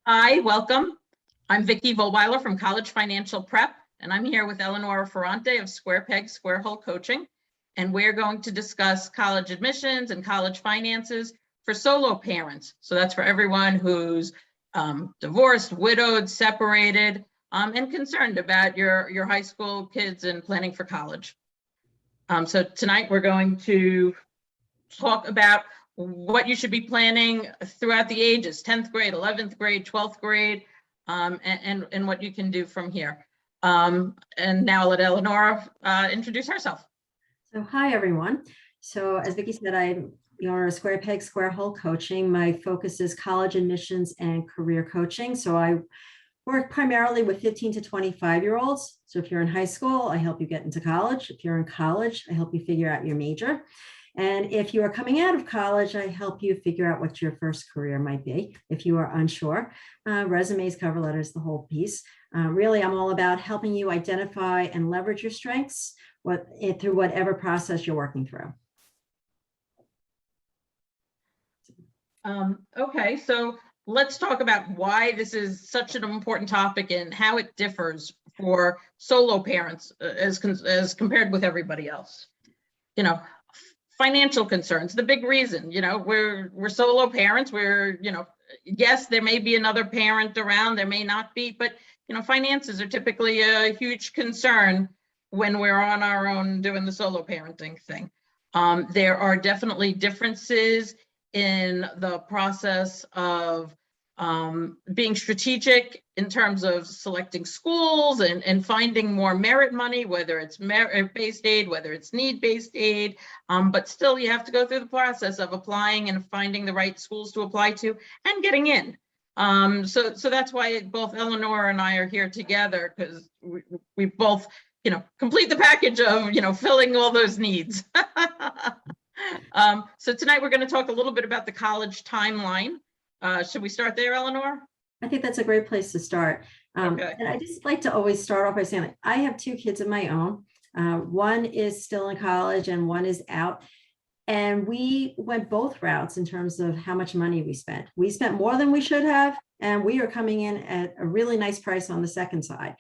Hi, welcome. I'm Vicki Vollweiler from College Financial Prep, and I'm here with Eleanora Ferrante of Square Peg, Square Hole Coaching. And we're going to discuss college admissions and college finances for solo parents. So that's for everyone who's divorced, widowed, separated, and concerned about your high school kids and planning for college. So tonight we're going to talk about what you should be planning throughout the ages, 10th grade, 11th grade, 12th grade, and what you can do from here. And now I'll let Eleanora introduce herself. So hi, everyone. So as Vicki said, I'm the owner of Square Peg, Square Hole Coaching. My focus is college admissions and career coaching. So I work primarily with 15 to 25-year-olds. So if you're in high school, I help you get into college. If you're in college, I help you figure out your major. And if you are coming out of college, I help you figure out what your first career might be. If you are unsure, resumes, cover letters, the whole piece. Really, I'm all about helping you identify and leverage your strengths through whatever process you're working through. Okay, so let's talk about why this is such an important topic and how it differs for solo parents as compared with everybody else. You know, financial concerns, the big reason, we're solo parents. We're, yes, there may be another parent around, there may not be, but, finances are typically a huge concern when we're on our own doing the solo parenting thing. There are definitely differences in the process of being strategic in terms of selecting schools and finding more merit money, whether it's merit-based aid, whether it's need-based aid, but still you have to go through the process of applying and finding the right schools to apply to and getting in. So that's why both Eleanora and I are here together, because we both, complete the package of, filling all those needs. So tonight we're going to talk a little bit about the college timeline. Should we start there, Eleanor? I think that's a great place to start. Okay. And I just like to always start off by saying, I have two kids of my own. One is still in college and one is out. And we went both routes in terms of how much money we spent. We spent more than we should have, and we are coming in at a really nice price on the second side.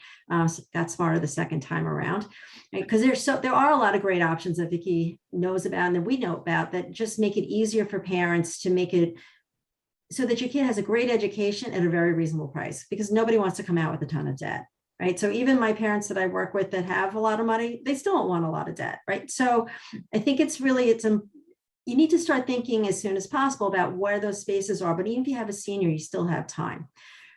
So got smarter the second time around, because there are a lot of great options that Vicki knows about and that we know about that just make it easier for parents to make it so that your kid has a great education at a very reasonable price, because nobody wants to come out with a ton of debt, right? So even my parents that I work with that have a lot of money, they still don't want a lot of debt, right? So I think you need to start thinking as soon as possible about where those spaces are, but even if you have a senior, you still have time.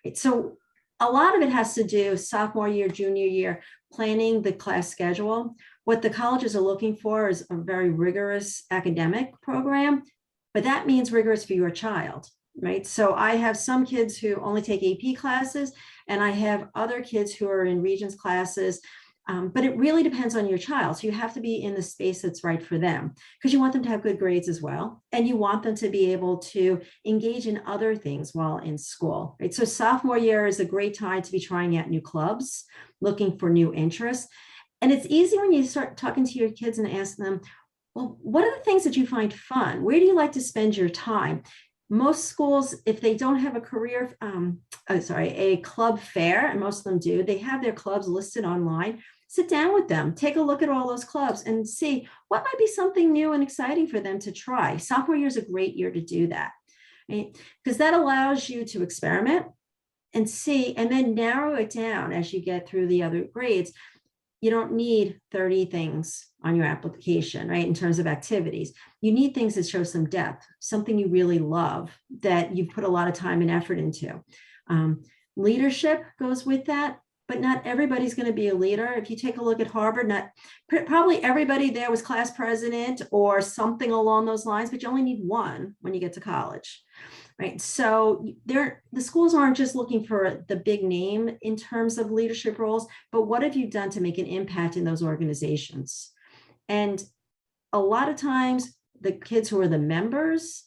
Right? So a lot of it has to do sophomore year, junior year, planning the class schedule. What the colleges are looking for is a very rigorous academic program, but that means rigorous for your child. Right. So I have some kids who only take AP classes, and I have other kids who are in Regents classes. But it really depends on your child. So you have to be in the space that's right for them, because you want them to have good grades as well. And you want them to be able to engage in other things while in school. Right. So sophomore year is a great time to be trying out new clubs, looking for new interests. And it's easy when you start talking to your kids and ask them, well, what are the things that you find fun? Where do you like to spend your time? Most schools, if they don't have a club fair, and most of them do, they have their clubs listed online. Sit down with them, take a look at all those clubs and see what might be something new and exciting for them to try. Sophomore year is a great year to do that, right? Because that allows you to experiment and see, and then narrow it down as you get through the other grades. You don't need 30 things on your application, right? In terms of activities, you need things that show some depth, something you really love, that you've put a lot of time and effort into. Leadership goes with that, but not everybody's going to be a leader. If you take a look at Harvard, probably everybody there was class president or something along those lines, but you only need one when you get to college. Right. So the schools aren't just looking for the big name in terms of leadership roles, but what have you done to make an impact in those organizations? And a lot of times the kids who are the members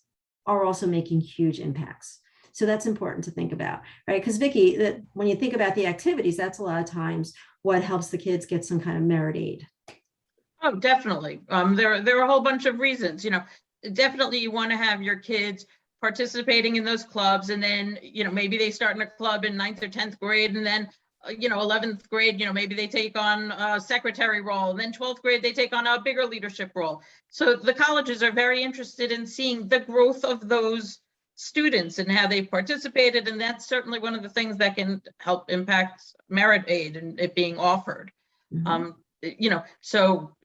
are also making huge impacts. So that's important to think about, right? Because Vicki, when you think about the activities, that's a lot of times what helps the kids get some kind of merit aid. Oh, definitely. There are a whole bunch of reasons, definitely you want to have your kids participating in those clubs, and then, maybe they start in a club in 9th or 10th grade, and then 11th grade, maybe they take on a secretary role, and then 12th grade, they take on a bigger leadership role. So the colleges are very interested in seeing the growth of those students and how they've participated. And that's certainly one of the things that can help impact merit aid and it being offered. So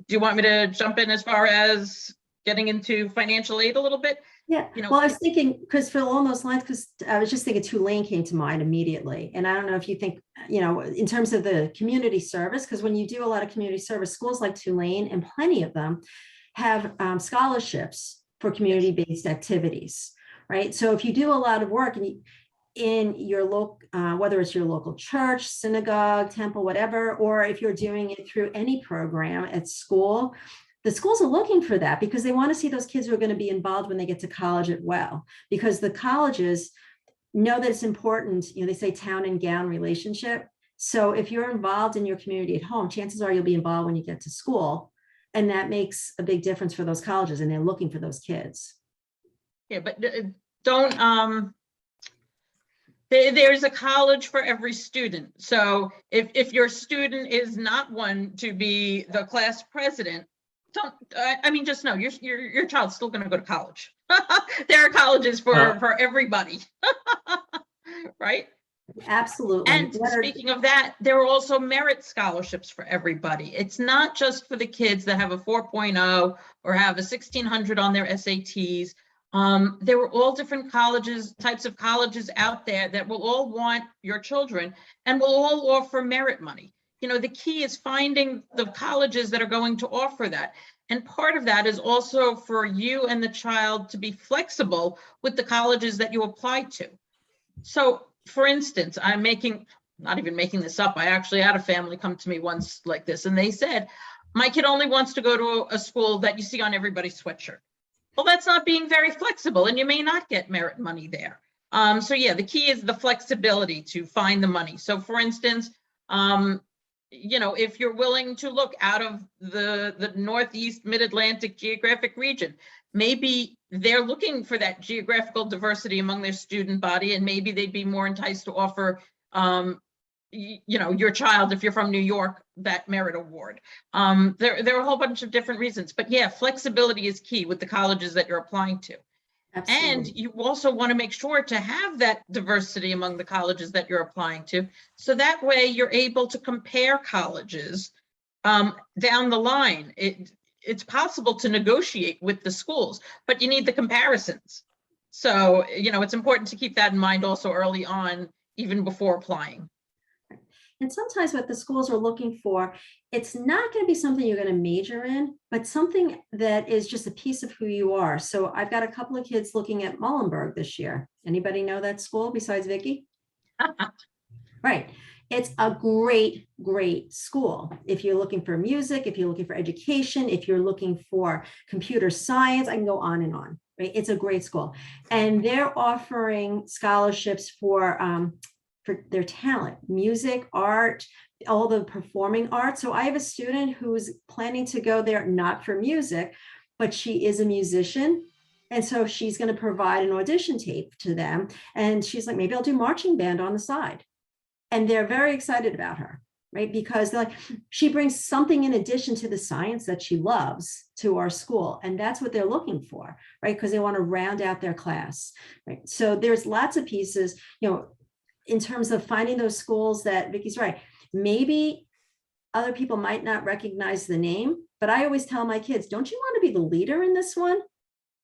do you want me to jump in as far as getting into financial aid a little bit? Yeah, well, I was thinking, because Phil, along those lines, because I was just thinking Tulane came to mind immediately. And I don't know if you think, in terms of the community service, because when you do a lot of community service, schools like Tulane, and plenty of them, have scholarships for community-based activities, right? So if you do a lot of work in your local, whether it's your local church, synagogue, temple, whatever, or if you're doing it through any program at school, the schools are looking for that because they want to see those kids who are going to be involved when they get to college as well, because the colleges know that it's important. They say town and gown relationship. So if you're involved in your community at home, chances are you'll be involved when you get to school. And that makes a big difference for those colleges, and they're looking for those kids. Yeah, but don't, there's a college for every student. So if your student is not one to be the class president, just know your child's still going to go to college. There are colleges for everybody, right? Absolutely. And speaking of that, there are also merit scholarships for everybody. It's not just for the kids that have a 4.0 or have a 1600 on their SATs. There were all different types of colleges out there that will all want your children and will all offer merit money. The key is finding the colleges that are going to offer that. And part of that is also for you and the child to be flexible with the colleges that you apply to. So, for instance, not even making this up, I actually had a family come to me once like this, and they said, my kid only wants to go to a school that you see on everybody's sweatshirt. Well, that's not being very flexible, and you may not get merit money there. So yeah, the key is the flexibility to find the money. So for instance, if you're willing to look out of the Northeast Mid-Atlantic geographic region, maybe they're looking for that geographical diversity among their student body, and maybe they'd be more enticed to offer, your child, if you're from New York, that merit award. There are a whole bunch of different reasons, but yeah, flexibility is key with the colleges that you're applying to. Absolutely. And you also want to make sure to have that diversity among the colleges that you're applying to. So that way you're able to compare colleges down the line. It's possible to negotiate with the schools, but you need the comparisons. So, it's important to keep that in mind also early on, even before applying. And sometimes what the schools are looking for, it's not going to be something you're going to major in, but something that is just a piece of who you are. So I've got a couple of kids looking at Muhlenberg this year. Anybody know that school besides Vicki? Right. It's a great, great school. If you're looking for music, if you're looking for education, if you're looking for computer science, I can go on and on. Right? It's a great school. And they're offering scholarships for their talent, music, art, all the performing arts. So I have a student who's planning to go there, not for music, but she is a musician. And so she's going to provide an audition tape to them. And she's like, maybe I'll do marching band on the side. And they're very excited about her, right? Because they're like, she brings something in addition to the science that she loves to our school. And that's what they're looking for, right? Because they want to round out their class, right? So there's lots of pieces, in terms of finding those schools that Vicki's right. Maybe other people might not recognize the name, but I always tell my kids, don't you want to be the leader in this one?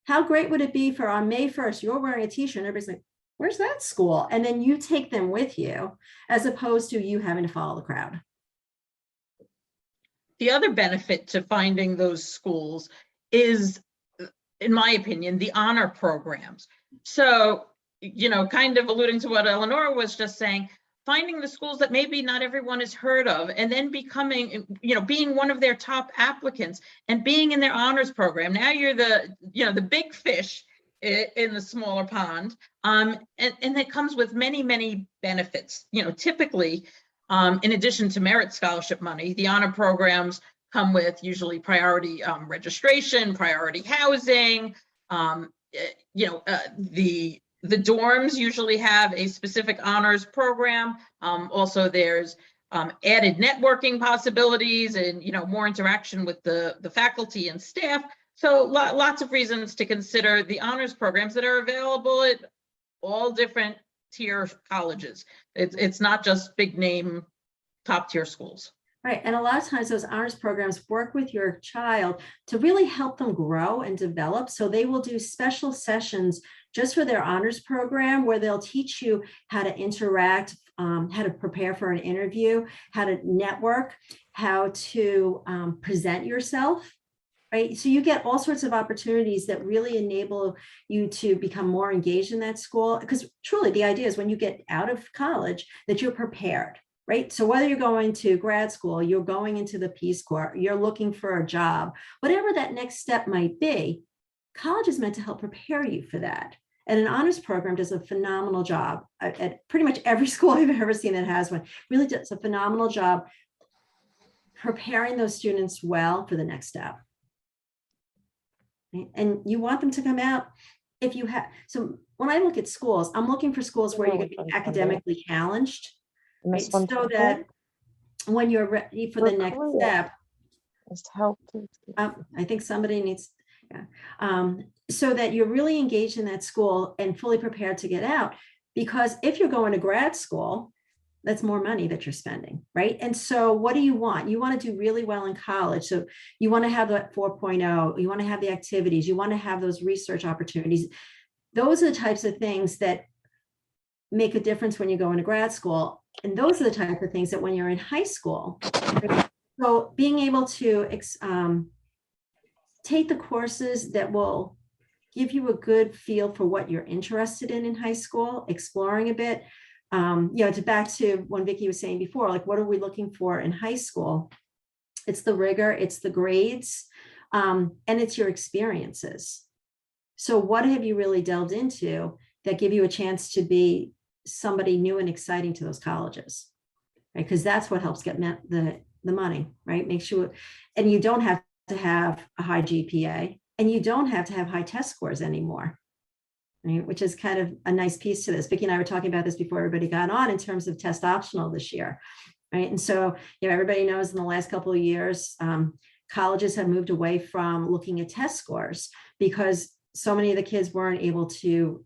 How great would it be for on May 1st, you're wearing a t-shirt and everybody's like, where's that school? And then you take them with you, as opposed to you having to follow the crowd. The other benefit to finding those schools is, in my opinion, the honor programs. So, kind of alluding to what Eleanora was just saying, finding the schools that maybe not everyone has heard of, and then becoming, being one of their top applicants and being in their honors program. Now you're the big fish in the smaller pond. And that comes with many, many benefits. Typically, in addition to merit scholarship money, the honor programs come with usually priority registration, priority housing, the dorms usually have a specific honors program. Also, there's added networking possibilities and, more interaction with the faculty and staff. So lots of reasons to consider the honors programs that are available at all different tier colleges. It's not just big name, top tier schools. Right. And a lot of times those honors programs work with your child to really help them grow and develop. So they will do special sessions just for their honors program where they'll teach you how to interact, how to prepare for an interview, how to network, how to present yourself. Right. So you get all sorts of opportunities that really enable you to become more engaged in that school. Because truly the idea is when you get out of college that you're prepared. Right. So whether you're going to grad school, you're going into the Peace Corps, you're looking for a job, whatever that next step might be, college is meant to help prepare you for that. And an honors program does a phenomenal job at pretty much every school I've ever seen that has one, really does a phenomenal job preparing those students well for the next step. Right? And you want them to come out if you have. So when I look at schools, I'm looking for schools where you're going to be academically challenged. Right? So that when you're ready for the next step, I think somebody needs, so that you're really engaged in that school and fully prepared to get out. Because if you're going to grad school, that's more money that you're spending, right? And so what do you want? You want to do really well in college. So you want to have that 4.0, you want to have the activities, you want to have those research opportunities. Those are the types of things that make a difference when you go into grad school. And those are the types of things that when you're in high school, so being able to take the courses that will give you a good feel for what you're interested in high school, exploring a bit, to back to when Vicki was saying before, like, what are we looking for in high school? It's the rigor, it's the grades, and it's your experiences. So what have you really delved into that give you a chance to be somebody new and exciting to those colleges, right? Because that's what helps get the money, right? Make sure, and you don't have to have a high GPA, and you don't have to have high test scores anymore, right? Which is kind of a nice piece to this. Vicki and I were talking about this before everybody got on in terms of test optional this year, right? And so, everybody knows in the last couple of years, colleges have moved away from looking at test scores because so many of the kids weren't able to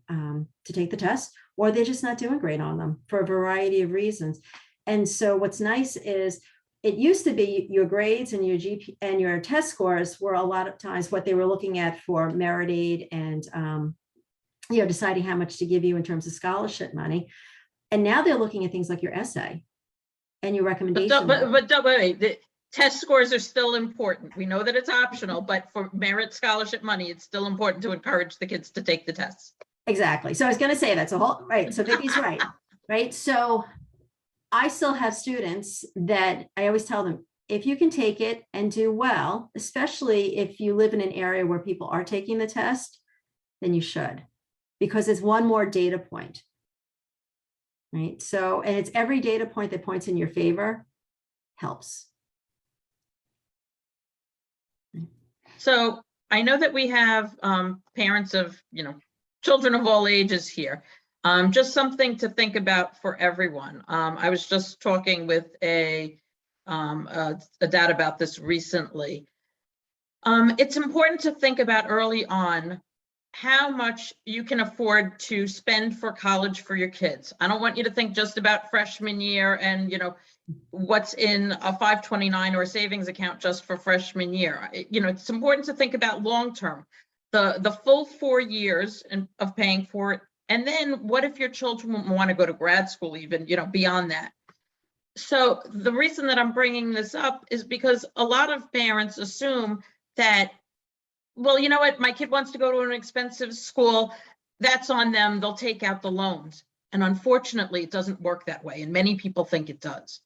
take the test, or they're just not doing great on them for a variety of reasons. And so what's nice is it used to be your grades and your GP and your test scores were a lot of times what they were looking at for merit aid and deciding how much to give you in terms of scholarship money. And now they're looking at things like your essay and your recommendation. But wait, the test scores are still important. We know that it's optional, but for merit scholarship money, it's still important to encourage the kids to take the tests. Exactly. So I was going to say that's a whole, right. So Vicki's right. Right. So I still have students that I always tell them, if you can take it and do well, especially if you live in an area where people are taking the test, then you should, because it's one more data point. Right. So, and it's every data point that points in your favor helps. So I know that we have parents of, children of all ages here. Just something to think about for everyone. I was just talking with a dad about this recently. It's important to think about early on how much you can afford to spend for college for your kids. I don't want you to think just about freshman year and, what's in a 529 or a savings account just for freshman year. It's important to think about long-term, the full 4 years of paying for it. And then what if your children want to go to grad school even, beyond that? So the reason that I'm bringing this up is because a lot of parents assume that, well, you know what, my kid wants to go to an expensive school, that's on them, they'll take out the loans. And unfortunately, it doesn't work that way. And many people think it does.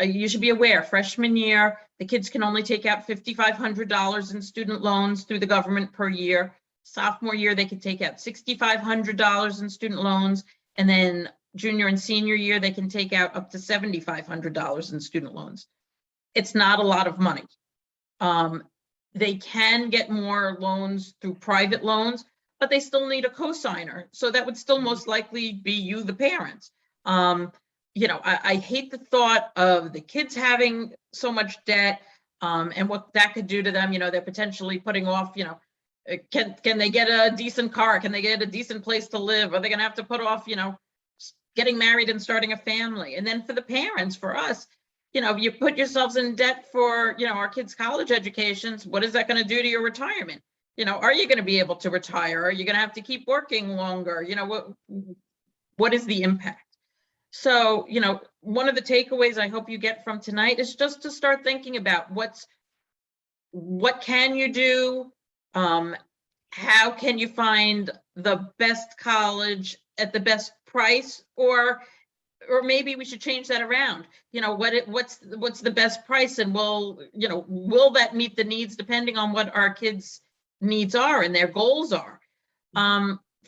You should be aware, freshman year, the kids can only take out $5,500 in student loans through the government per year. Sophomore year, they can take out $6,500 in student loans. And then junior and senior year, they can take out up to $7,500 in student loans. It's not a lot of money. They can get more loans through private loans, but they still need a cosigner. So that would still most likely be you, the parents. I hate the thought of the kids having so much debt and what that could do to them. They're potentially putting off, can they get a decent car? Can they get a decent place to live? Are they going to have to put off, getting married and starting a family? And then for the parents, for us, you put yourselves in debt for, our kids' college educations. What is that going to do to your retirement? Are you going to be able to retire? Are you going to have to keep working longer? What is the impact? So, one of the takeaways I hope you get from tonight is just to start thinking about what can you do? How can you find the best college at the best price? Or maybe we should change that around. What's the best price, and will that meet the needs depending on what our kids' needs are and their goals are?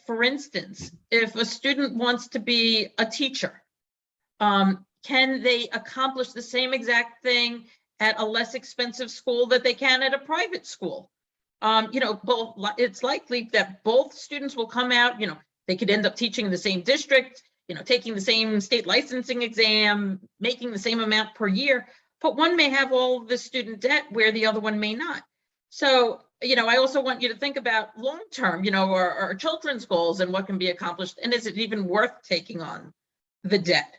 For instance, if a student wants to be a teacher, can they accomplish the same exact thing at a less expensive school that they can at a private school? It's likely that both students will come out, they could end up teaching in the same district, taking the same state licensing exam, making the same amount per year, but one may have all the student debt where the other one may not. So, I also want you to think about long-term, our children's goals and what can be accomplished. And is it even worth taking on the debt?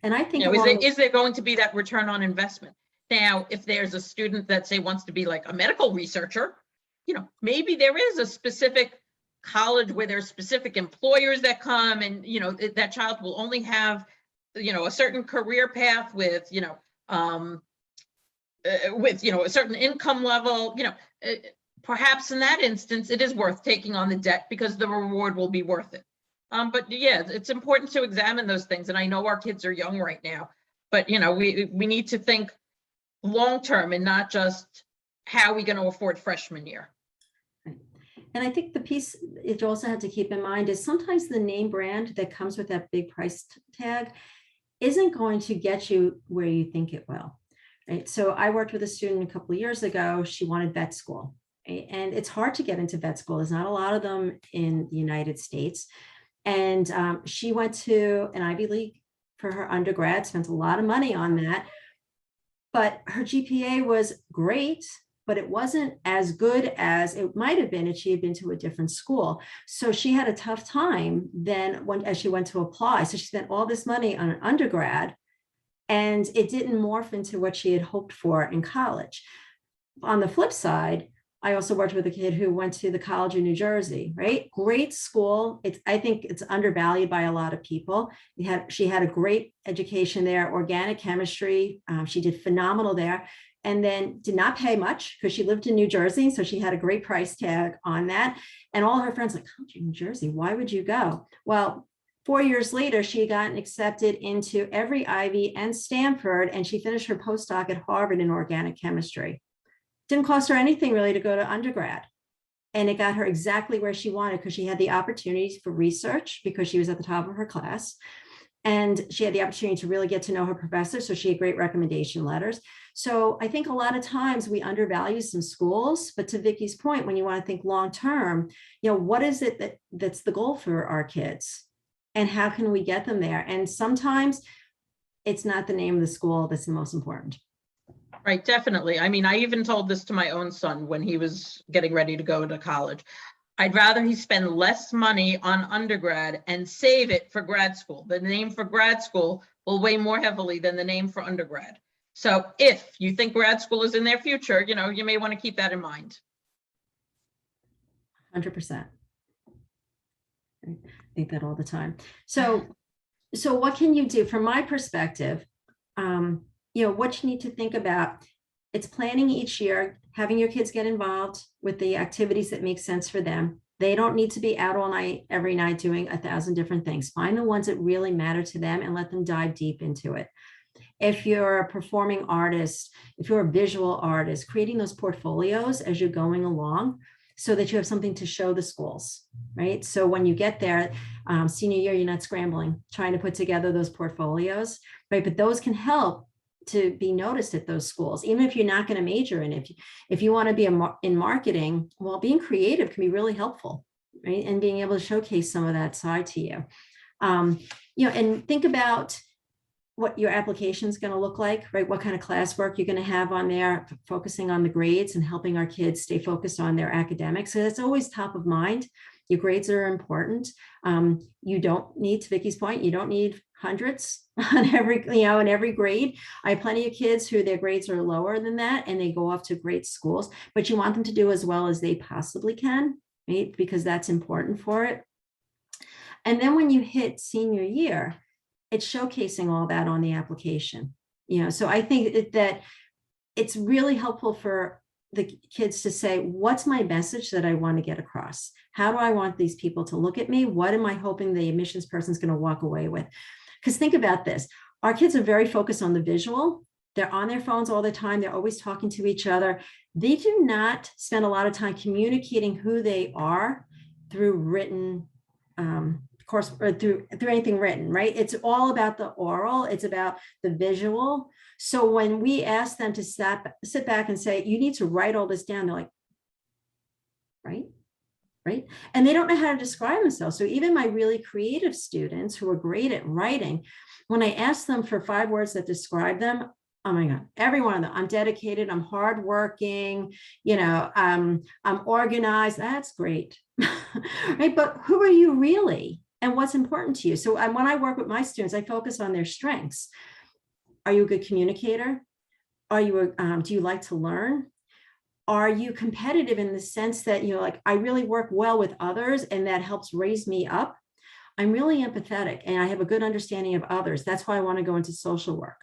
And I think is there going to be that return on investment? Now, if there's a student that say wants to be like a medical researcher, maybe there is a specific college where there's specific employers that come and, that child will only have, a certain career path with, a certain income level, perhaps in that instance, it is worth taking on the debt because the reward will be worth it. But yeah, it's important to examine those things. And I know our kids are young right now, but we need to think long-term and not just how are we going to afford freshman year. And I think the piece you also have to keep in mind is sometimes the name brand that comes with that big price tag isn't going to get you where you think it will. Right. So I worked with a student a couple of years ago. She wanted vet school, right? And it's hard to get into vet school. There's not a lot of them in the United States. And she went to an Ivy League for her undergrad, spent a lot of money on that. But her GPA was great, but it wasn't as good as it might have been if she had been to a different school. So she had a tough time then as she went to apply. So she spent all this money on an undergrad, and it didn't morph into what she had hoped for in college. On the flip side, I also worked with a kid who went to the College of New Jersey, right? Great school. I think it's undervalued by a lot of people. She had a great education there, organic chemistry. She did phenomenal there, and then did not pay much because she lived in New Jersey. So she had a great price tag on that. And all her friends like, College of New Jersey, why would you go? Well, 4 years later, she had gotten accepted into every Ivy and Stanford, and she finished her postdoc at Harvard in organic chemistry. Didn't cost her anything really to go to undergrad. And it got her exactly where she wanted because she had the opportunities for research because she was at the top of her class. And she had the opportunity to really get to know her professor. So she had great recommendation letters. So I think a lot of times we undervalue some schools, but to Vicki's point, when you want to think long-term, what is it that's the goal for our kids? And how can we get them there? And sometimes it's not the name of the school that's the most important. Right, definitely. I mean, I even told this to my own son when he was getting ready to go to college. I'd rather he spend less money on undergrad and save it for grad school. The name for grad school will weigh more heavily than the name for undergrad. So if you think grad school is in their future, you may want to keep that in mind. 100%. I think that all the time. So what can you do from my perspective? What you need to think about, it's planning each year, having your kids get involved with the activities that make sense for them. They don't need to be out all night, every night doing 1,000 different things. Find the ones that really matter to them and let them dive deep into it. If you're a performing artist, if you're a visual artist, creating those portfolios as you're going along so that you have something to show the schools, right? So when you get there, senior year, you're not scrambling, trying to put together those portfolios, right? But those can help to be noticed at those schools, even if you're not going to major in it. If you want to be in marketing, well, being creative can be really helpful, right? And being able to showcase some of that side to you. And think about what your application is going to look like, right? What kind of classwork you're going to have on there, focusing on the grades and helping our kids stay focused on their academics. So that's always top of mind. Your grades are important. You don't need, to Vicki's point, you don't need hundreds on in every grade. I have plenty of kids who their grades are lower than that and they go off to great schools, but you want them to do as well as they possibly can, right? Because that's important for it. And then when you hit senior year, it's showcasing all that on the application. So I think that it's really helpful for the kids to say, what's my message that I want to get across? How do I want these people to look at me? What am I hoping the admissions person is going to walk away with? Because think about this. Our kids are very focused on the visual. They're on their phones all the time. They're always talking to each other. They do not spend a lot of time communicating who they are through written course, or through anything written, right? It's all about the oral. It's about the visual. So when we ask them to sit back and say, you need to write all this down, they're like, right? And they don't know how to describe themselves. So even my really creative students who are great at writing, when I ask them for 5 words that describe them, oh my God, every one of them, I'm dedicated, I'm hardworking, I'm organized. That's great, right? But who are you really? And what's important to you? So when I work with my students, I focus on their strengths. Are you a good communicator? Do you like to learn? Are you competitive in the sense that, I really work well with others and that helps raise me up? I'm really empathetic and I have a good understanding of others. That's why I want to go into social work.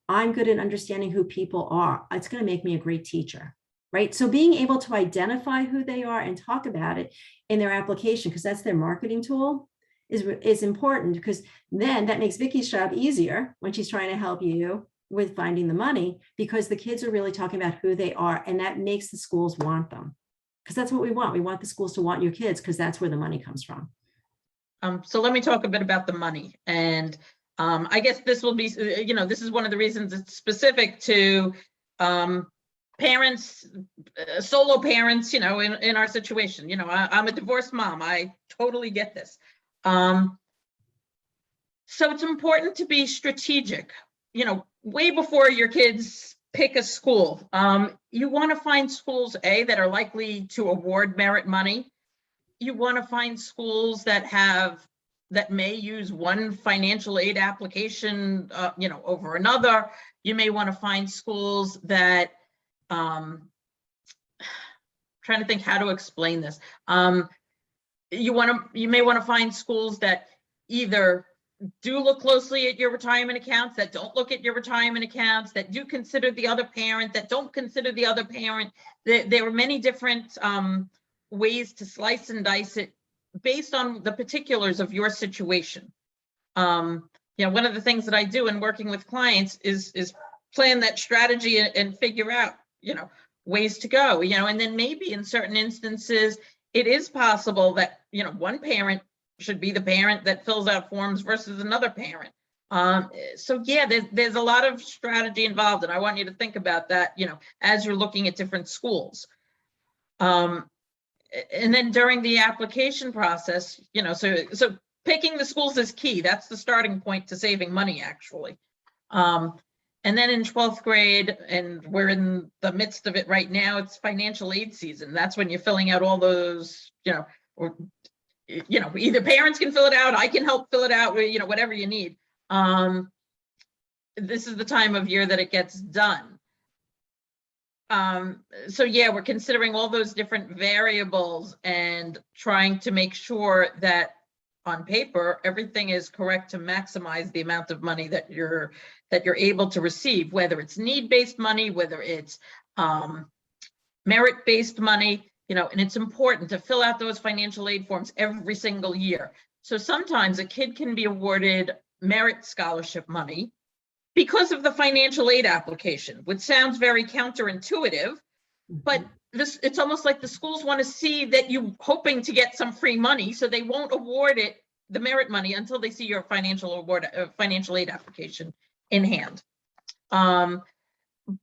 I'm good at understanding who people are. It's going to make me a great teacher, right? So being able to identify who they are and talk about it in their application, because that's their marketing tool, is important, because then that makes Vicki's job easier when she's trying to help you with finding the money, because the kids are really talking about who they are, and that makes the schools want them, because that's what we want. We want the schools to want your kids, because that's where the money comes from. So let me talk a bit about the money, and I guess this will be, this is one of the reasons it's specific to parents, solo parents, in our situation. I'm a divorced mom. I totally get this. So it's important to be strategic, way before your kids pick a school. You want to find schools, that are likely to award merit money. You want to find schools that may use one financial aid application, over another. You may want to find schools that, trying to think how to explain this. You may want to find schools that either do look closely at your retirement accounts, that don't look at your retirement accounts, that do consider the other parent, that don't consider the other parent. There are many different ways to slice and dice it based on the particulars of your situation. One of the things that I do in working with clients is plan that strategy and figure out, ways to go, and then maybe in certain instances, it is possible that, one parent should be the parent that fills out forms versus another parent. So yeah, there's a lot of strategy involved, and I want you to think about that, as you're looking at different schools. And then during the application process, so picking the schools is key. That's the starting point to saving money, actually. And then in 12th grade, and we're in the midst of it right now, it's financial aid season. That's when you're filling out all those, either parents can fill it out, I can help fill it out, whatever you need. This is the time of year that it gets done. So yeah, we're considering all those different variables and trying to make sure that on paper, everything is correct to maximize the amount of money that you're able to receive, whether it's need-based money, whether it's merit-based money, and it's important to fill out those financial aid forms every single year. So sometimes a kid can be awarded merit scholarship money because of the financial aid application, which sounds very counterintuitive, but it's almost like the schools want to see that you're hoping to get some free money, so they won't award the merit money until they see your financial aid application in hand.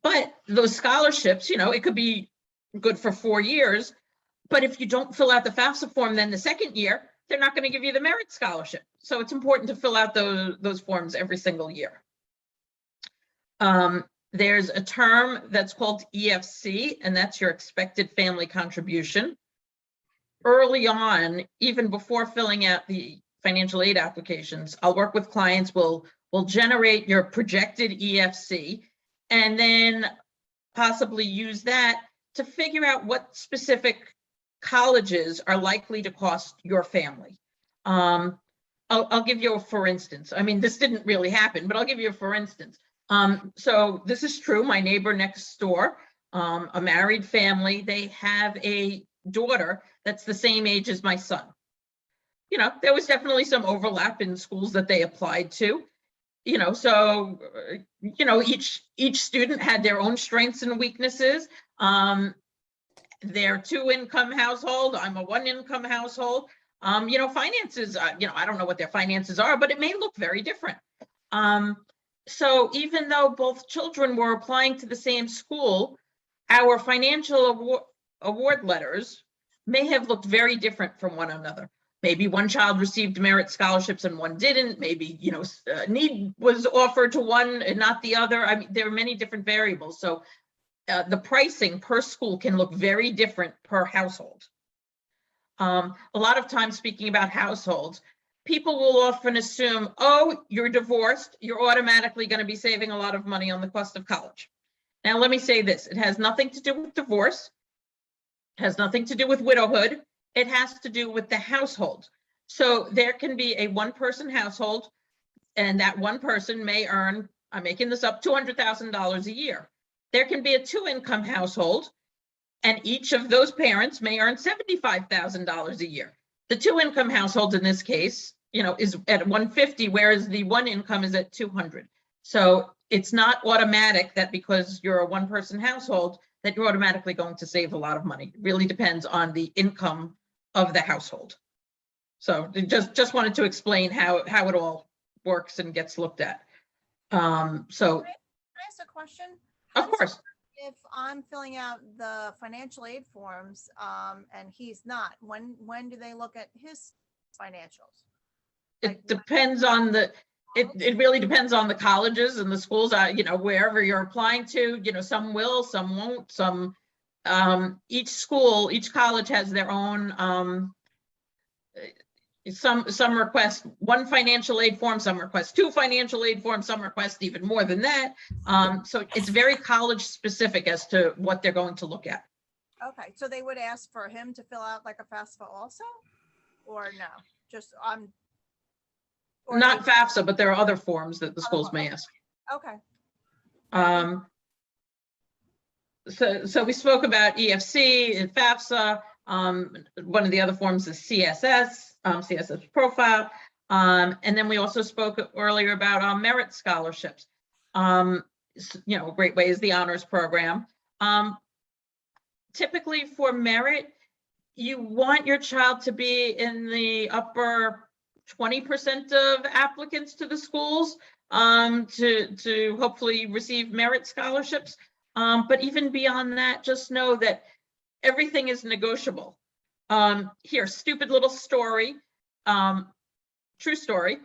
But those scholarships, it could be good for 4 years, but if you don't fill out the FAFSA form, then the second year, they're not going to give you the merit scholarship. So it's important to fill out those forms every single year. There's a term that's called EFC, and that's your expected family contribution. Early on, even before filling out the financial aid applications, I'll work with clients, we'll generate your projected EFC, and then possibly use that to figure out what specific colleges are likely to cost your family. I'll give you a for instance. I mean, this didn't really happen, but I'll give you a for instance. So this is true. My neighbor next door, a married family, they have a daughter that's the same age as my son. There was definitely some overlap in schools that they applied to. So each student had their own strengths and weaknesses. They're 2-income household. I'm a 1-income household. Finances, I don't know what their finances are, but it may look very different. So even though both children were applying to the same school, our financial award letters may have looked very different from one another. Maybe one child received merit scholarships and one didn't. Maybe, need was offered to one and not the other. I mean, there are many different variables. So the pricing per school can look very different per household. A lot of times, speaking about households, people will often assume, oh, you're divorced, you're automatically going to be saving a lot of money on the cost of college. Now, let me say this. It has nothing to do with divorce. It has nothing to do with widowhood. It has to do with the household. So there can be a one-person household, and that one person may earn, I'm making this up, $200,000 a year. There can be a 2-income household, and each of those parents may earn $75,000 a year. The 2-income household in this case, is at 150, whereas the 1-income is at 200. So it's not automatic that because you're a one-person household that you're automatically going to save a lot of money. It really depends on the income of the household. So just wanted to explain how it all works and gets looked at. So Can I ask a question? Of course. If I'm filling out the financial aid forms and he's not, when do they look at his financials? It depends on it really depends on the colleges and the schools, wherever you're applying to, some will, some won't, some, each college has their own, some request one financial aid form, some request 2 financial aid forms, some request even more than that. So it's very college specific as to what they're going to look at. Okay, so they would ask for him to fill out like a FAFSA also, or no? Just or Not FAFSA, but there are other forms that the schools may ask. Okay. So we spoke about EFC and FAFSA. One of the other forms is CSS, CSS profile. And then we also spoke earlier about merit scholarships. A great way is the honors program. Typically for merit, you want your child to be in the upper 20% of applicants to the schools to hopefully receive merit scholarships. But even beyond that, just know that everything is negotiable. Here, stupid little story, true story.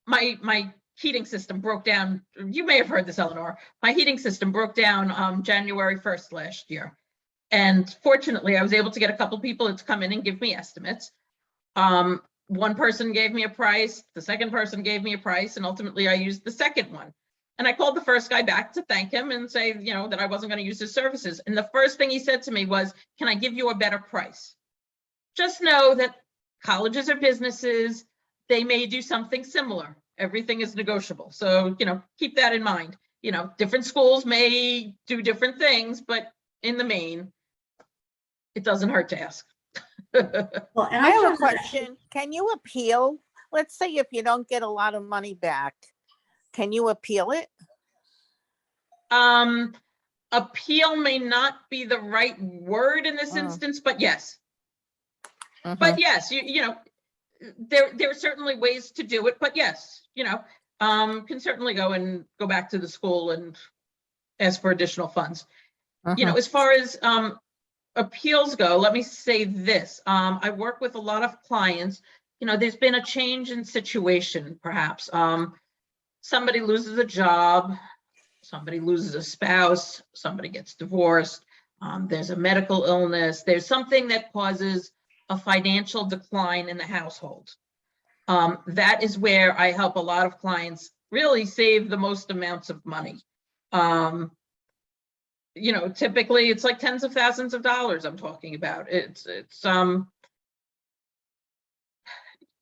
My heating system broke down. You may have heard this, Eleanor. My heating system broke down January 1st last year. And fortunately, I was able to get a couple people to come in and give me estimates. One person gave me a price, the second person gave me a price, and ultimately I used the second one. And I called the first guy back to thank him and say, that I wasn't going to use his services. And the first thing he said to me was, can I give you a better price? Just know that colleges are businesses. They may do something similar. Everything is negotiable. So, keep that in mind. Different schools may do different things, but in the main, it doesn't hurt to ask. Well, and I have a question. Can you appeal? Let's say if you don't get a lot of money back, can you appeal it? Appeal may not be the right word in this instance, but yes. But yes, there are certainly ways to do it, but yes, can certainly go back to the school and ask for additional funds. You know, Uh-huh. as far as appeals go, let me say this. I work with a lot of clients. You know, there's been a change in situation, perhaps. Somebody loses a job, somebody loses a spouse, somebody gets divorced, there's a medical illness, there's something that causes a financial decline in the household. That is where I help a lot of clients really save the most amounts of money. You know, typically it's like tens of thousands of dollars I'm talking about. It's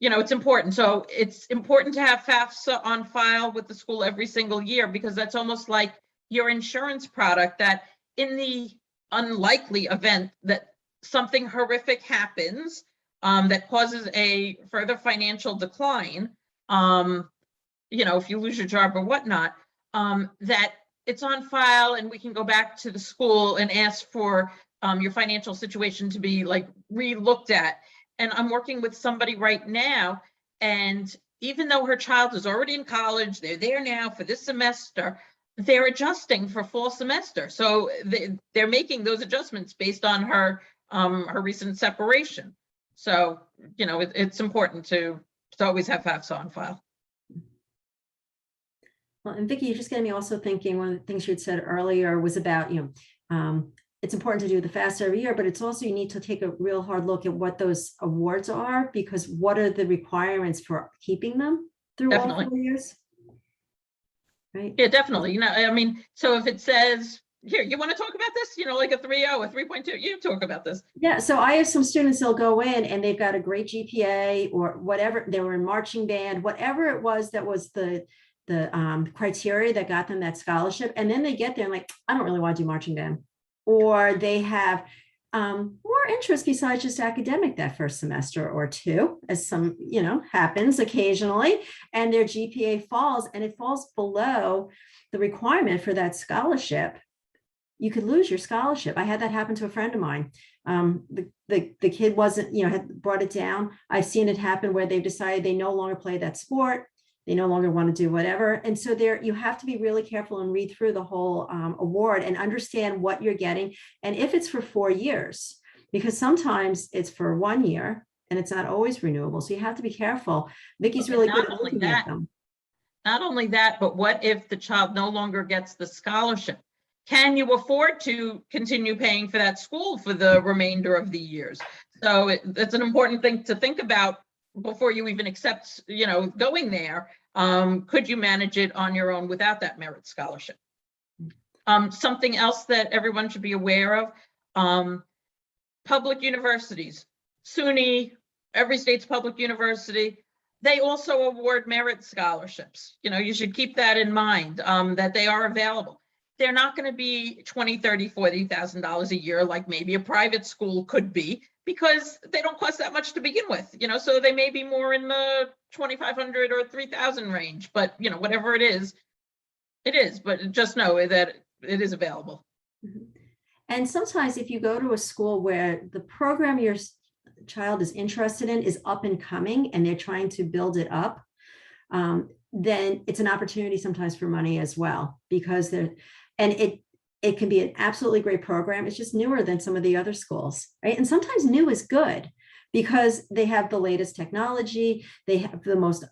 you know, it's important. So it's important to have FAFSA on file with the school every single year, because that's almost like your insurance product, that in the unlikely event that something horrific happens that causes a further financial decline, you know, if you lose your job or whatnot, that it's on file and we can go back to the school and ask for your financial situation to be like re-looked at. And I'm working with somebody right now, and even though her child is already in college, they're there now for this semester, they're adjusting for fall semester. So they're making those adjustments based on her recent separation. So, you know, it's important to always have FAFSA on file. Well, and Vicki, you're just getting me also thinking, one of the things you had said earlier was about, you know, it's important to do the FAFSA every year, but it's also, you need to take a real hard look at what those awards are, because what are the requirements for keeping them through Definitely. all 4 years? Right? Yeah, definitely. You know, I mean, so if it says, here, you want to talk about this, you know, like a 3.0, a 3.2, you talk about this. Yeah, so I have some students, they'll go in and they've got a great GPA or whatever, they were in marching band, whatever it was that was the criteria that got them that scholarship. And then they get there and like, I don't really want to do marching band. Or they have more interest besides just academic that first semester or two, as some, you know, happens occasionally, and their GPA falls and it falls below the requirement for that scholarship. You could lose your scholarship. I had that happen to a friend of mine. The kid wasn't, you know, had brought it down. I've seen it happen where they've decided they no longer play that sport. They no longer want to do whatever. And so there, you have to be really careful and read through the whole award and understand what you're getting. And if it's for 4 years, because sometimes it's for 1 year and it's not always renewable. So you have to be careful. Vicki's really good at looking at them. Not only that, but what if the child no longer gets the scholarship? Can you afford to continue paying for that school for the remainder of the years? So it's an important thing to think about before you even accept, you know, going there. Could you manage it on your own without that merit scholarship? Something else that everyone should be aware of, public universities, SUNY, every state's public university, they also award merit scholarships. You know, you should keep that in mind, that they are available. They're not going to be $20,000, $30,000, $40,000 a year like maybe a private school could be, because they don't cost that much to begin with. You know, so they may be more in the $2,500 or $3,000 range. But you know, whatever it is. But just know that it is available. And sometimes if you go to a school where the program your child is interested in is up and coming and they're trying to build it up, then it's an opportunity sometimes for money as well, because it can be an absolutely great program. It's just newer than some of the other schools, right? And sometimes new is good because they have the latest technology. They have the most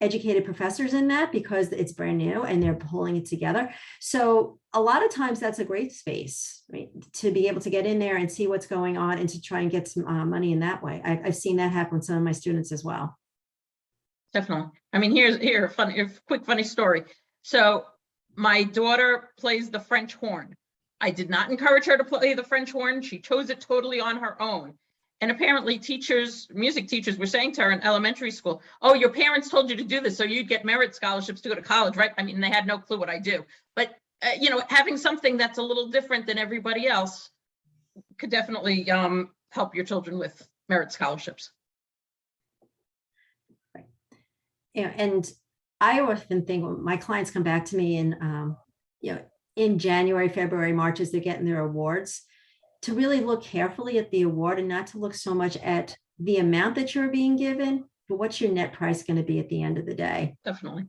educated professors in that because it's brand new and they're pulling it together. So a lot of times that's a great space, right? To be able to get in there and see what's going on and to try and get some money in that way. I've seen that happen with some of my students as well. Definitely. I mean, here's a quick funny story. So my daughter plays the French horn. I did not encourage her to play the French horn. She chose it totally on her own. And apparently music teachers were saying to her in elementary school, oh, your parents told you to do this so you'd get merit scholarships to go to college, right? I mean, they had no clue what I do. But, you know, having something that's a little different than everybody else could definitely help your children with merit scholarships. Right. Yeah, and I often think when my clients come back to me in, you know, in January, February, March, as they're getting their awards, to really look carefully at the award and not to look so much at the amount that you're being given, but what's your net price going to be at the end of the day? Definitely.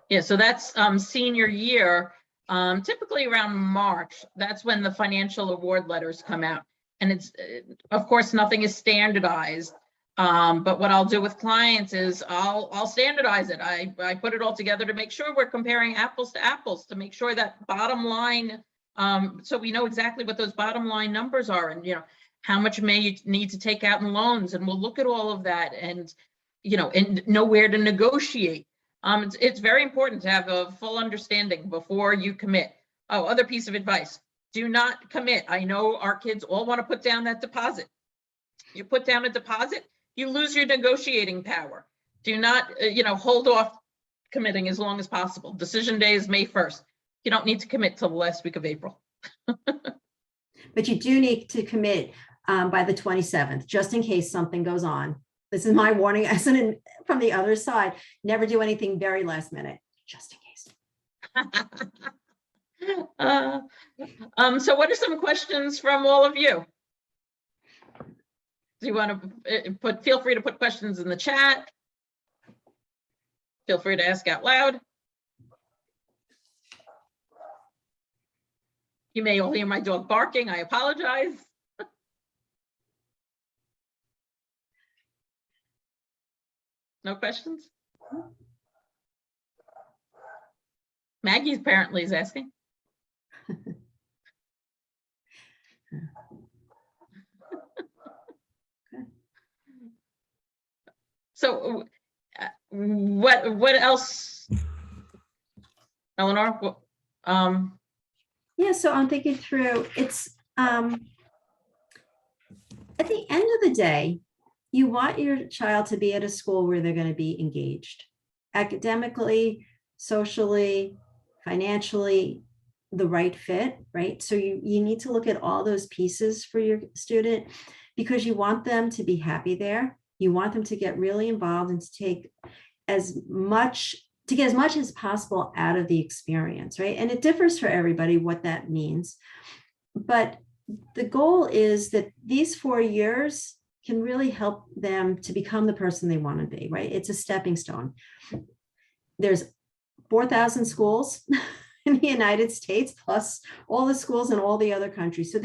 Yeah, so that's senior year. typically around March. That's when the financial award letters come out. And it's, of course, nothing is standardized. But what I'll do with clients is I'll standardize it. I put it all together to make sure we're comparing apples to apples, to make sure that bottom line, so we know exactly what those bottom line numbers are, and how much may you need to take out in loans, and we'll look at all of that, and and know where to negotiate. It's very important to have a full understanding before you commit. Oh, other piece of advice: do not commit. I know our kids all want to put down that deposit. You put down a deposit, you lose your negotiating power. Do not, hold off committing as long as possible. Decision day is May 1st. You don't need to commit till the last week of April. But you do need to commit by the 27th, just in case something goes on. This is my warning, as from the other side. Never do anything very last minute, just in case. So what are some questions from all of you? Do you want to feel free to put questions in the chat. Feel free to ask out loud. You may all hear my dog barking. I apologize. No questions? Maggie apparently is asking. So what else, Eleanor? Yeah, so I'm thinking through, it's at the end of the day, you want your child to be at a school where they're going to be engaged academically, socially, financially, the right fit, right? So you need to look at all those pieces for your student, because you want them to be happy there. You want them to get really involved and to take as much as possible out of the experience, right? And it differs for everybody what that means. But the goal is that these 4 years can really help them to become the person they want to be, right? It's a stepping stone. There's 4,000 schools in the United States, plus all the schools in all the other countries. So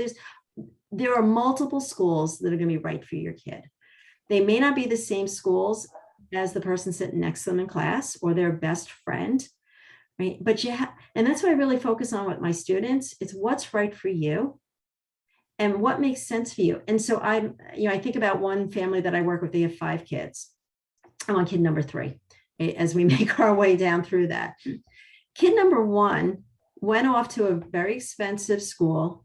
there are multiple schools that are going to be right for your kid. They may not be the same schools as the person sitting next to them in class or their best friend, right? But and that's what I really focus on with my students. It's what's right for you and what makes sense for you. And so I think about one family that I work with. They have 5 kids. I'm on kid number 3, right, as we make our way down through that. Kid number 1 went off to a very expensive school,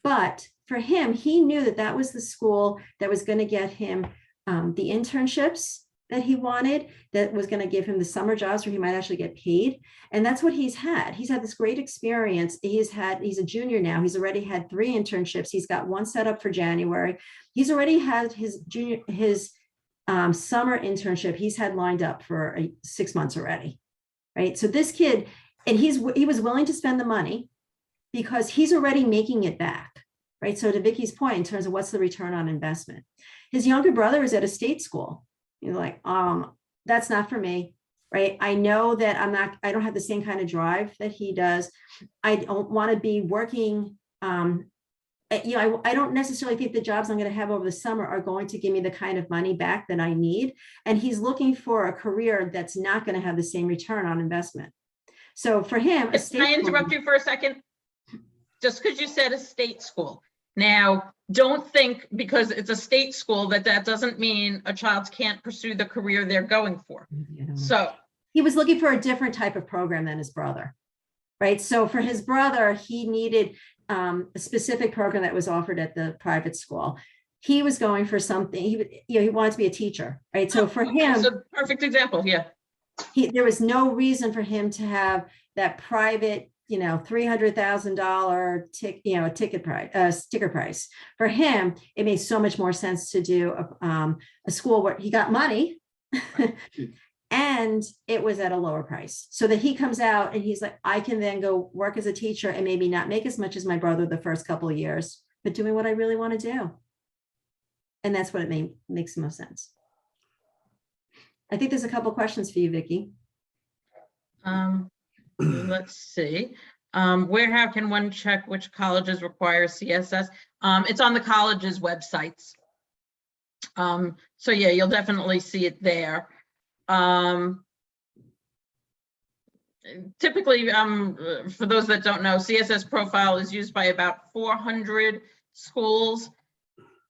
but for him, he knew that was the school that was going to get him the internships that he wanted, that was going to give him the summer jobs where he might actually get paid. And that's what he's had. He's had this great experience. He's a junior now. He's already had 3 internships. He's got 1 set up for January. He's already had his summer internship. He's had lined up for 6 months already, right? So this kid, and he was willing to spend the money because he's already making it back. Right. So to Vicki's point, in terms of what's the return on investment, his younger brother is at a state school. You're like, that's not for me. Right. I know that I don't have the same kind of drive that he does. I don't want to be working. I don't necessarily think the jobs I'm going to have over the summer are going to give me the kind of money back that I need. And he's looking for a career that's not going to have the same return on investment. So for him, Can I interrupt you for a second? Just because you said a state school. Now, don't think because it's a state school that doesn't mean a child can't pursue the career they're going for. So he was looking for a different type of program than his brother, right? So for his brother, he needed a specific program that was offered at the private school. He was going for something, he wanted to be a teacher, right? So for him, it's a perfect example. Yeah. There was no reason for him to have that private, $300,000 sticker price. For him, it made so much more sense to do a school where he got money and it was at a lower price, so that he comes out and he's like, I can then go work as a teacher and maybe not make as much as my brother the first couple of years, but doing what I really want to do. And that's what it makes the most sense. I think there's a couple of questions for you, Vicki. let's see. How can one check which colleges require CSS? It's on the college's websites. So yeah, you'll definitely see it there. Typically, for those that don't know, CSS profile is used by about 400 schools.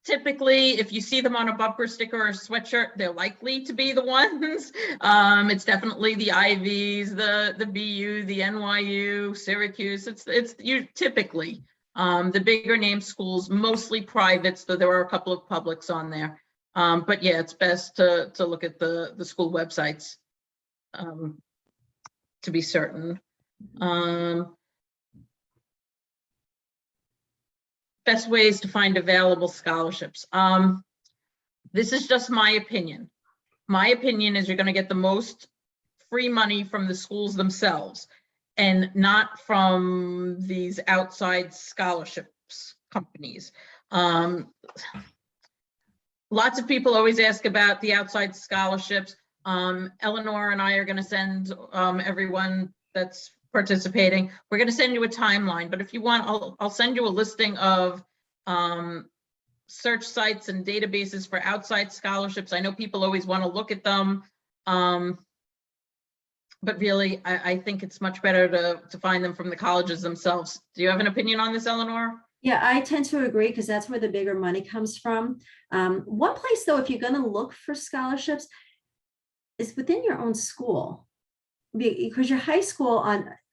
Typically, if you see them on a bumper sticker or a sweatshirt, they're likely to be the ones. It's definitely the Ivies, the BU, the NYU, Syracuse. It's you typically the bigger name schools, mostly privates, though there are a couple of publics on there. But yeah, it's best to look at the school websites to be certain. Best ways to find available scholarships. This is just my opinion. My opinion is you're going to get the most free money from the schools themselves and not from these outside scholarships companies. Lots of people always ask about the outside scholarships. Eleanor and I are going to send everyone that's participating. We're going to send you a timeline, but if you want, I'll send you a listing of search sites and databases for outside scholarships. I know people always want to look at them, but really, I think it's much better to find them from the colleges themselves. Do you have an opinion on this, Eleanor? Yeah, I tend to agree because that's where the bigger money comes from. One place though, if you're going to look for scholarships, is within your own school. Because your high school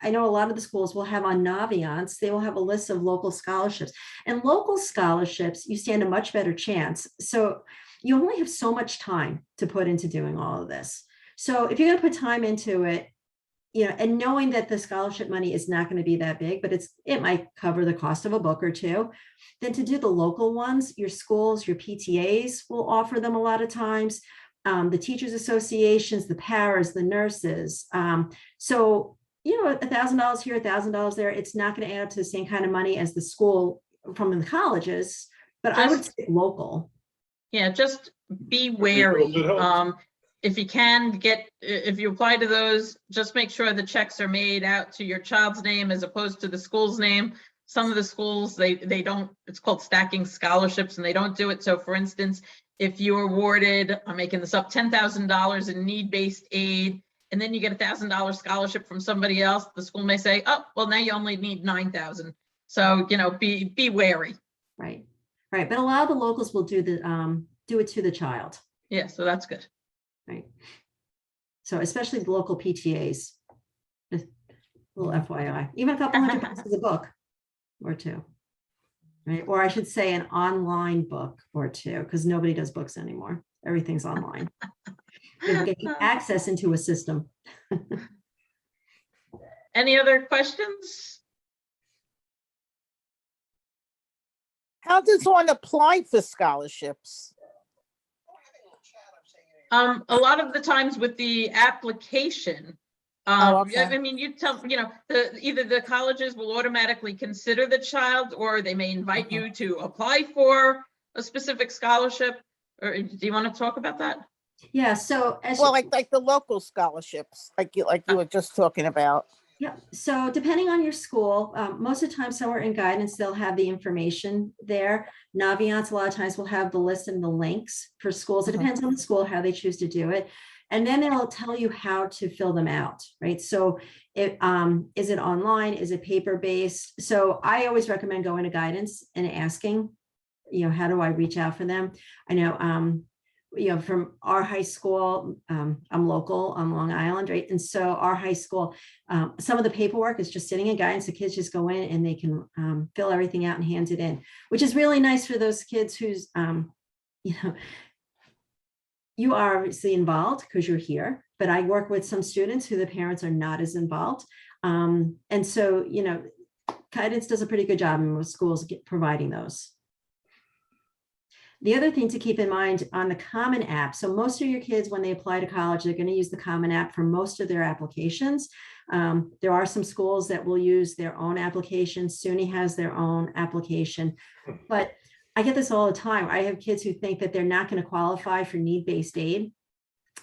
I know a lot of the schools will have on Naviance, they will have a list of local scholarships, and local scholarships, you stand a much better chance. So you only have so much time to put into doing all of this. So if you're going to put time into it, and knowing that the scholarship money is not going to be that big, but it might cover the cost of a book or two, then to do the local ones, your schools, your PTAs will offer them a lot of times. The teachers associations, the paras, the nurses. So, $1,000 here, $1,000 there, it's not going to add up to the same kind of money as the school from the colleges, but I would say local. Yeah, just be wary. If you can if you apply to those, just make sure the checks are made out to your child's name as opposed to the school's name. Some of the schools, they don't, it's called stacking scholarships and they don't do it. So for instance, if you are awarded, I'm making this up, $10,000 in need-based aid, and then you get $1,000 scholarship from somebody else, the school may say, oh, well, now you only need $9,000. So, be wary. Right. But a lot of the locals will do it to the child. Yeah, so that's good. Right. So especially the local PTAs, just a little FYI, even a couple $100 is a book or two. Right. Or I should say an online book or two, because nobody does books anymore. Everything's online. You're getting access into a system. Any other questions? How does one apply for scholarships? A lot of the times with the application, Okay. I mean, you tell, either the colleges will automatically consider the child, or they may invite you to apply for a specific scholarship. Or do you want to talk about that? Yeah. So like the local scholarships, like you were just talking about. Yeah. So depending on your school, most of the time somewhere in guidance, they'll have the information there. Naviance, a lot of times will have the list and the links for schools. It depends on the school, how they choose to do it. And then they'll tell you how to fill them out, right? So is it online? Is it paper-based? So I always recommend going to guidance and asking, how do I reach out for them? I know, from our high school, I'm local on Long Island, right? And so our high school, some of the paperwork is just sitting in guidance. The kids just go in and they can fill everything out and hand it in, which is really nice for those kids who's, you are obviously involved because you're here, but I work with some students who the parents are not as involved. And so, guidance does a pretty good job in most schools providing those. The other thing to keep in mind on the Common App, so most of your kids, when they apply to college, they're going to use the Common App for most of their applications. There are some schools that will use their own application. SUNY has their own application, but I get this all the time. I have kids who think that they're not going to qualify for need-based aid.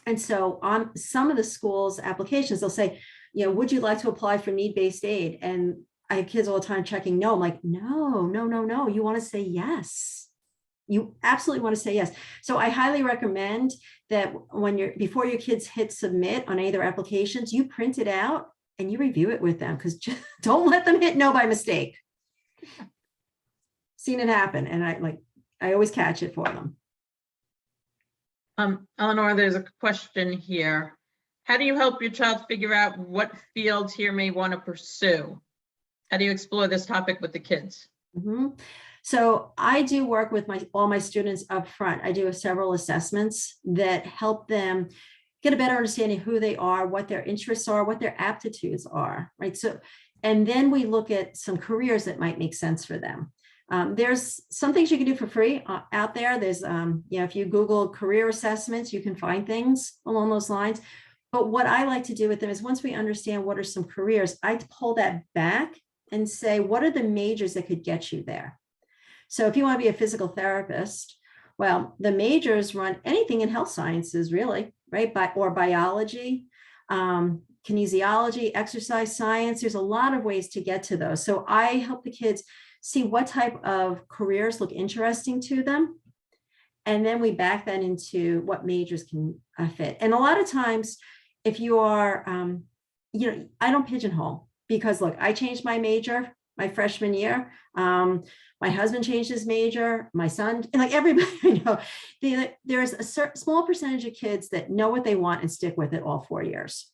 And so on some of the schools' applications, they'll say, would you like to apply for need-based aid? And I have kids all the time checking no. I'm like, no. You want to say yes. You absolutely want to say yes. So I highly recommend that before your kids hit submit on any of their applications, you print it out and you review it with them, because don't let them hit no by mistake. Seen it happen. And I always catch it for them. Eleanor, there's a question here. How do you help your child figure out what fields he may want to pursue? How do you explore this topic with the kids? Mm-hmm. So I do work with all my students up front. I do several assessments that help them get a better understanding of who they are, what their interests are, what their aptitudes are, right? So, and then we look at some careers that might make sense for them. There's some things you can do for free out there. There's, if you Google career assessments, you can find things along those lines. But what I like to do with them is, once we understand what are some careers, I pull that back and say, what are the majors that could get you there? So if you want to be a physical therapist, well, the majors run anything in health sciences, really, right? Or biology, kinesiology, exercise science. There's a lot of ways to get to those. So I help the kids see what type of careers look interesting to them. And then we back that into what majors can fit. And a lot of times, if you are, I don't pigeonhole, because look, I changed my major my freshman year. My husband changed his major, my son, and like everybody, there's a small percentage of kids that know what they want and stick with it all 4 years.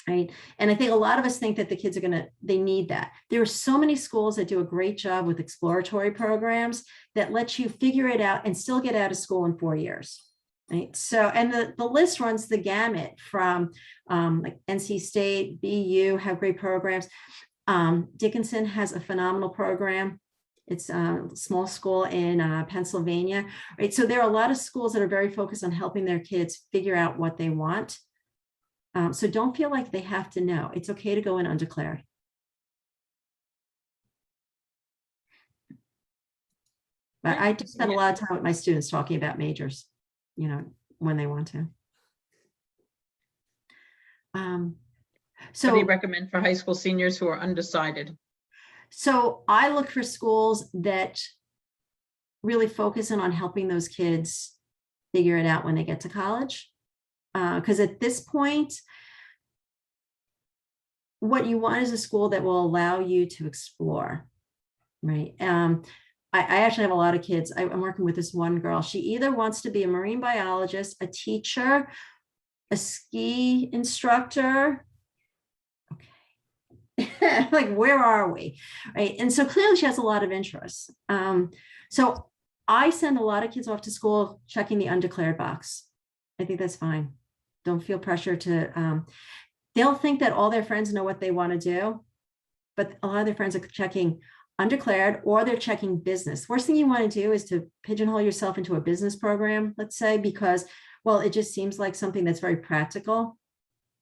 Right. And I think a lot of us think that the kids they need that. There are so many schools that do a great job with exploratory programs that let you figure it out and still get out of school in 4 years. Right. So, and the list runs the gamut from like NC State, BU have great programs. Dickinson has a phenomenal program. It's a small school in Pennsylvania. Right. So there are a lot of schools that are very focused on helping their kids figure out what they want. So don't feel like they have to know. It's okay to go in undeclared. But I just spend a lot of time with my students talking about majors, when they want to. So what do you recommend for high school seniors who are undecided? So I look for schools that really focus on helping those kids figure it out when they get to college. Because at this point, what you want is a school that will allow you to explore, right? I actually have a lot of kids. I'm working with this one girl. She either wants to be a marine biologist, a teacher, a ski instructor. Okay. Like, where are we? Right. And so clearly she has a lot of interests. So I send a lot of kids off to school checking the undeclared box. I think that's fine. Don't feel pressure to, they'll think that all their friends know what they want to do, but a lot of their friends are checking undeclared, or they're checking business. Worst thing you want to do is to pigeonhole yourself into a business program, let's say, because, well, it just seems like something that's very practical.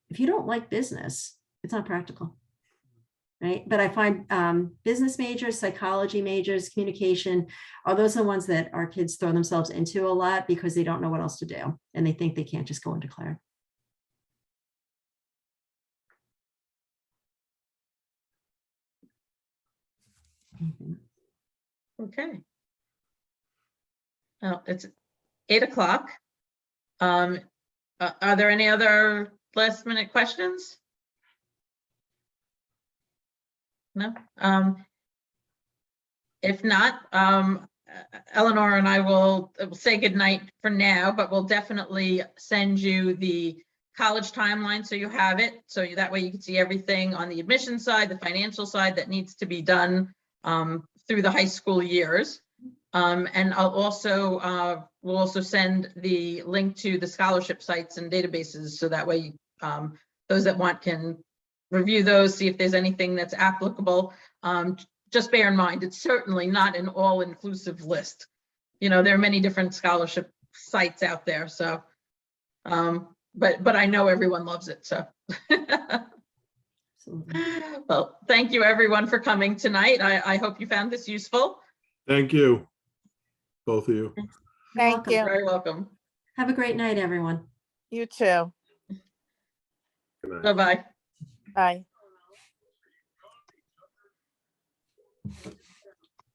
If you don't like business, it's not practical, right? But I find business majors, psychology majors, communication, are those the ones that our kids throw themselves into a lot because they don't know what else to do, and they think they can't just go undeclared. Okay. Well, it's 8 o'clock. Are there any other last minute questions? No. If not, Eleanor and I will say goodnight for now, but we'll definitely send you the college timeline so you have it. So that way you can see everything on the admission side, the financial side that needs to be done through the high school years. And I'll also, we'll also send the link to the scholarship sites and databases. So that way those that want can review those, see if there's anything that's applicable. Just bear in mind, it's certainly not an all-inclusive list. There are many different scholarship sites out there. So, but I know everyone loves it. So, well, thank you everyone for coming tonight. I hope you found this useful. Thank you, both of you. Thank you. You're very welcome. Have a great night, everyone. You too. Good night. Bye-bye. Bye.